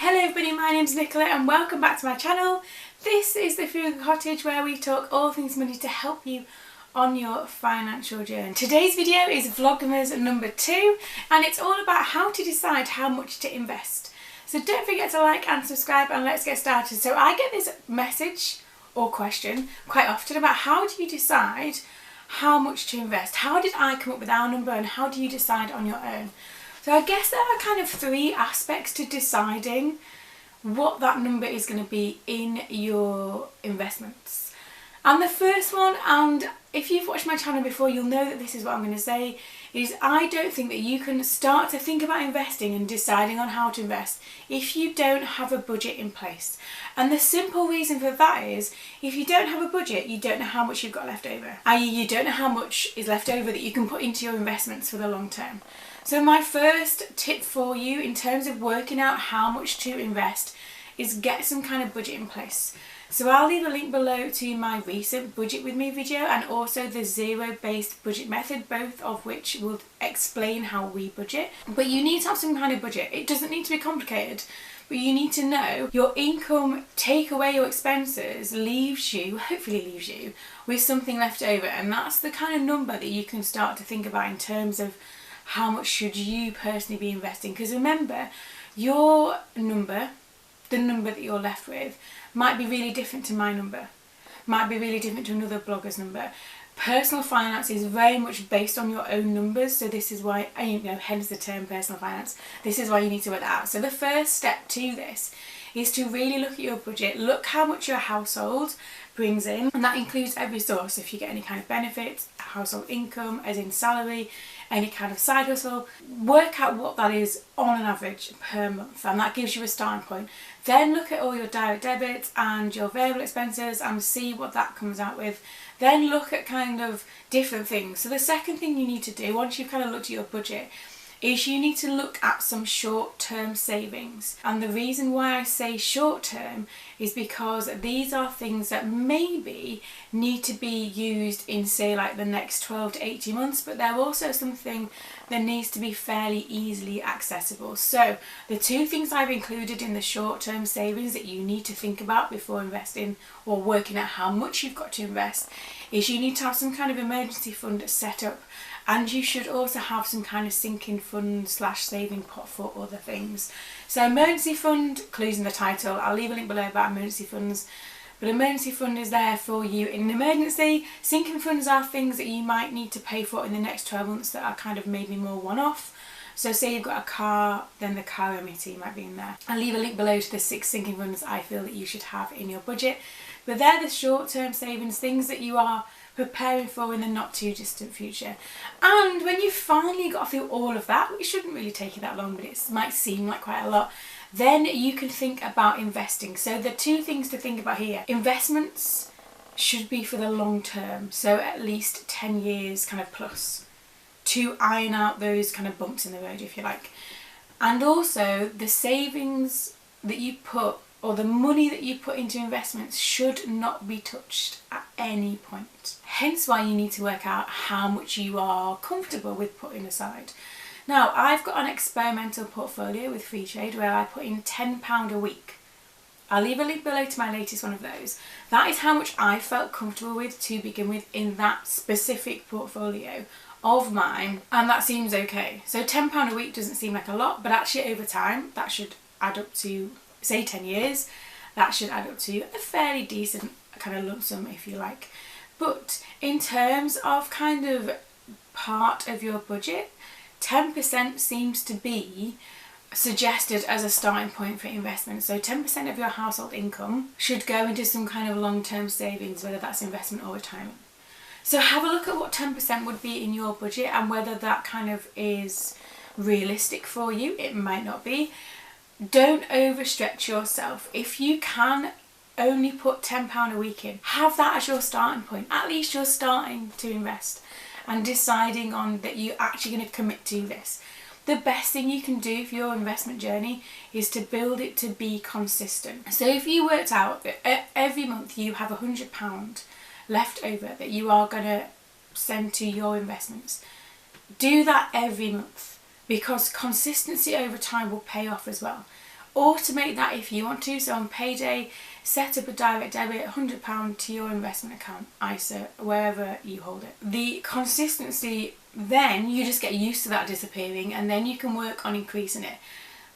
Hello everybody, my name's Nicola and welcome back to my channel. This is the Frugal Cottage where we talk all things money to help you on your financial journey. Today's video is Vlogmas number 2 and it's all about how to decide how much to invest. So don't forget to like and subscribe and let's get started. So I get this message or question quite often about how do you decide how much to invest? How did I come up with our number and how do you decide on your own? So I guess there are kind of 3 aspects to deciding what that number is going to be in your investments. And the first one, and if you've watched my channel before you'll know that this is what I'm going to say, is I don't think that you can start to think about investing and deciding on how to invest if you don't have a budget in place. And the simple reason for that is if you don't have a budget, you don't know how much you've got left over. i.e. you don't know how much is left over that you can put into your investments for the long term. So my first tip for you in terms of working out how much to invest is get some kind of budget in place. So I'll leave a link below to my recent Budget With Me video and also the zero-based budget method, both of which will explain how we budget. But you need to have some kind of budget. It doesn't need to be complicated, but you need to know your income, take away your expenses, hopefully leaves you with something left over. And that's the kind of number that you can start to think about in terms of how much should you personally be investing. Because remember, your number, the number that you're left with, might be really different to my number, might be really different to another blogger's number. Personal finance is very much based on your own numbers, so this is why, hence the term personal finance. This is why you need to work that out. So the first step to this is to really look at your budget, look how much your household brings in, and that includes every source. If you get any kind of benefits, household income, as in salary, any kind of side hustle, work out what that is on an average per month, and that gives you a starting point. Then look at all your direct debits and your variable expenses and see what that comes out with. Then look at kind of different things. So the second thing you need to do once you've kind of looked at your budget is you need to look at some short-term savings. And the reason why I say short-term is because these are things that maybe need to be used in, say, like the next 12 to 18 months, but they're also something that needs to be fairly easily accessible. So the 2 things I've included in the short-term savings that you need to think about before investing or working out how much you've got to invest is you need to have some kind of emergency fund set up. And you should also have some kind of sinking fund / saving pot for other things. So emergency fund, clues in the title. I'll leave a link below about emergency funds. But emergency fund is there for you in an emergency. Sinking funds are things that you might need to pay for in the next 12 months that are kind of maybe more one-off. So say you've got a car, then the car remittee might be in there. I'll leave a link below to the 6 sinking funds I feel that you should have in your budget. But they're the short-term savings, things that you are preparing for in the not too distant future. And when you've finally got through all of that, which shouldn't really take you that long, but it might seem like quite a lot, then you can think about investing. So the 2 things to think about here: investments should be for the long term, so at least 10 years kind of plus, to iron out those kind of bumps in the road, if you like. And also the savings that you put, or the money that you put into investments, should not be touched at any point. Hence why you need to work out how much you are comfortable with putting aside. Now, I've got an experimental portfolio with free trade where I put in £10 a week. I'll leave a link below to my latest one of those. That is how much I felt comfortable with to begin with in that specific portfolio of mine, and that seems okay. So £10 a week doesn't seem like a lot, but actually over time that should add up to, say, 10 years, that should add up to a fairly decent kind of lump sum, if you like. But in terms of kind of part of your budget, 10% seems to be suggested as a starting point for investment. So 10% of your household income should go into some kind of long-term savings, whether that's investment or retirement. So have a look at what 10% would be in your budget and whether that kind of is realistic for you. It might not be. Don't overstretch yourself. If you can only put £10 a week in, have that as your starting point. At least you're starting to invest and deciding on that you're actually going to commit to this. The best thing you can do for your investment journey is to build it to be consistent. So if you worked out that every month you have £100 left over that you are going to send to your investments, do that every month, because consistency over time will pay off as well. automate that if you want to. So on payday, set up a direct debit, £100 to your investment account, ISA, wherever you hold it. The consistency, then you just get used to that disappearing, and then you can work on increasing it.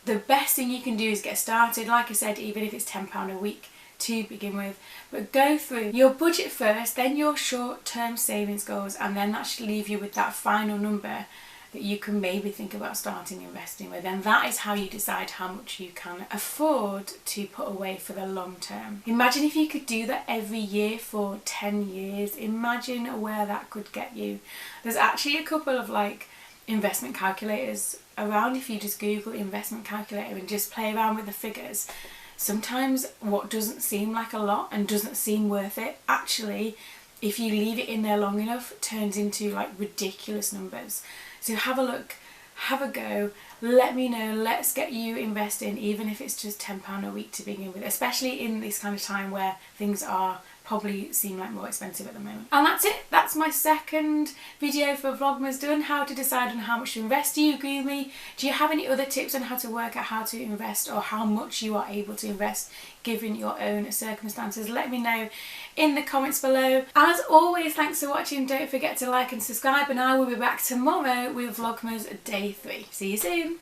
The best thing you can do is get started, like I said, even if it's £10 a week to begin with, but go through your budget first, then your short-term savings goals, and then that should leave you with that final number that you can maybe think about starting investing with. And that is how you decide how much you can afford to put away for the long term. Imagine if you could do that every year for 10 years. Imagine where that could get you. There's actually a couple of like investment calculators around. If you just Google investment calculator and just play around with the figures, sometimes what doesn't seem like a lot and doesn't seem worth it, actually, if you leave it in there long enough, turns into like ridiculous numbers. So have a look, have a go, let me know, let's get you investing, even if it's just £10 a week to begin with, especially in this kind of time where things are probably seem like more expensive at the moment. And that's it, that's my second video for Vlogmas done, how to decide on how much to invest. Do you agree with me? Do you have any other tips on how to work out how to invest, or how much you are able to invest given your own circumstances? Let me know in the comments below. As always, thanks for watching, don't forget to like and subscribe, and I will be back tomorrow with Vlogmas day 3. See you soon.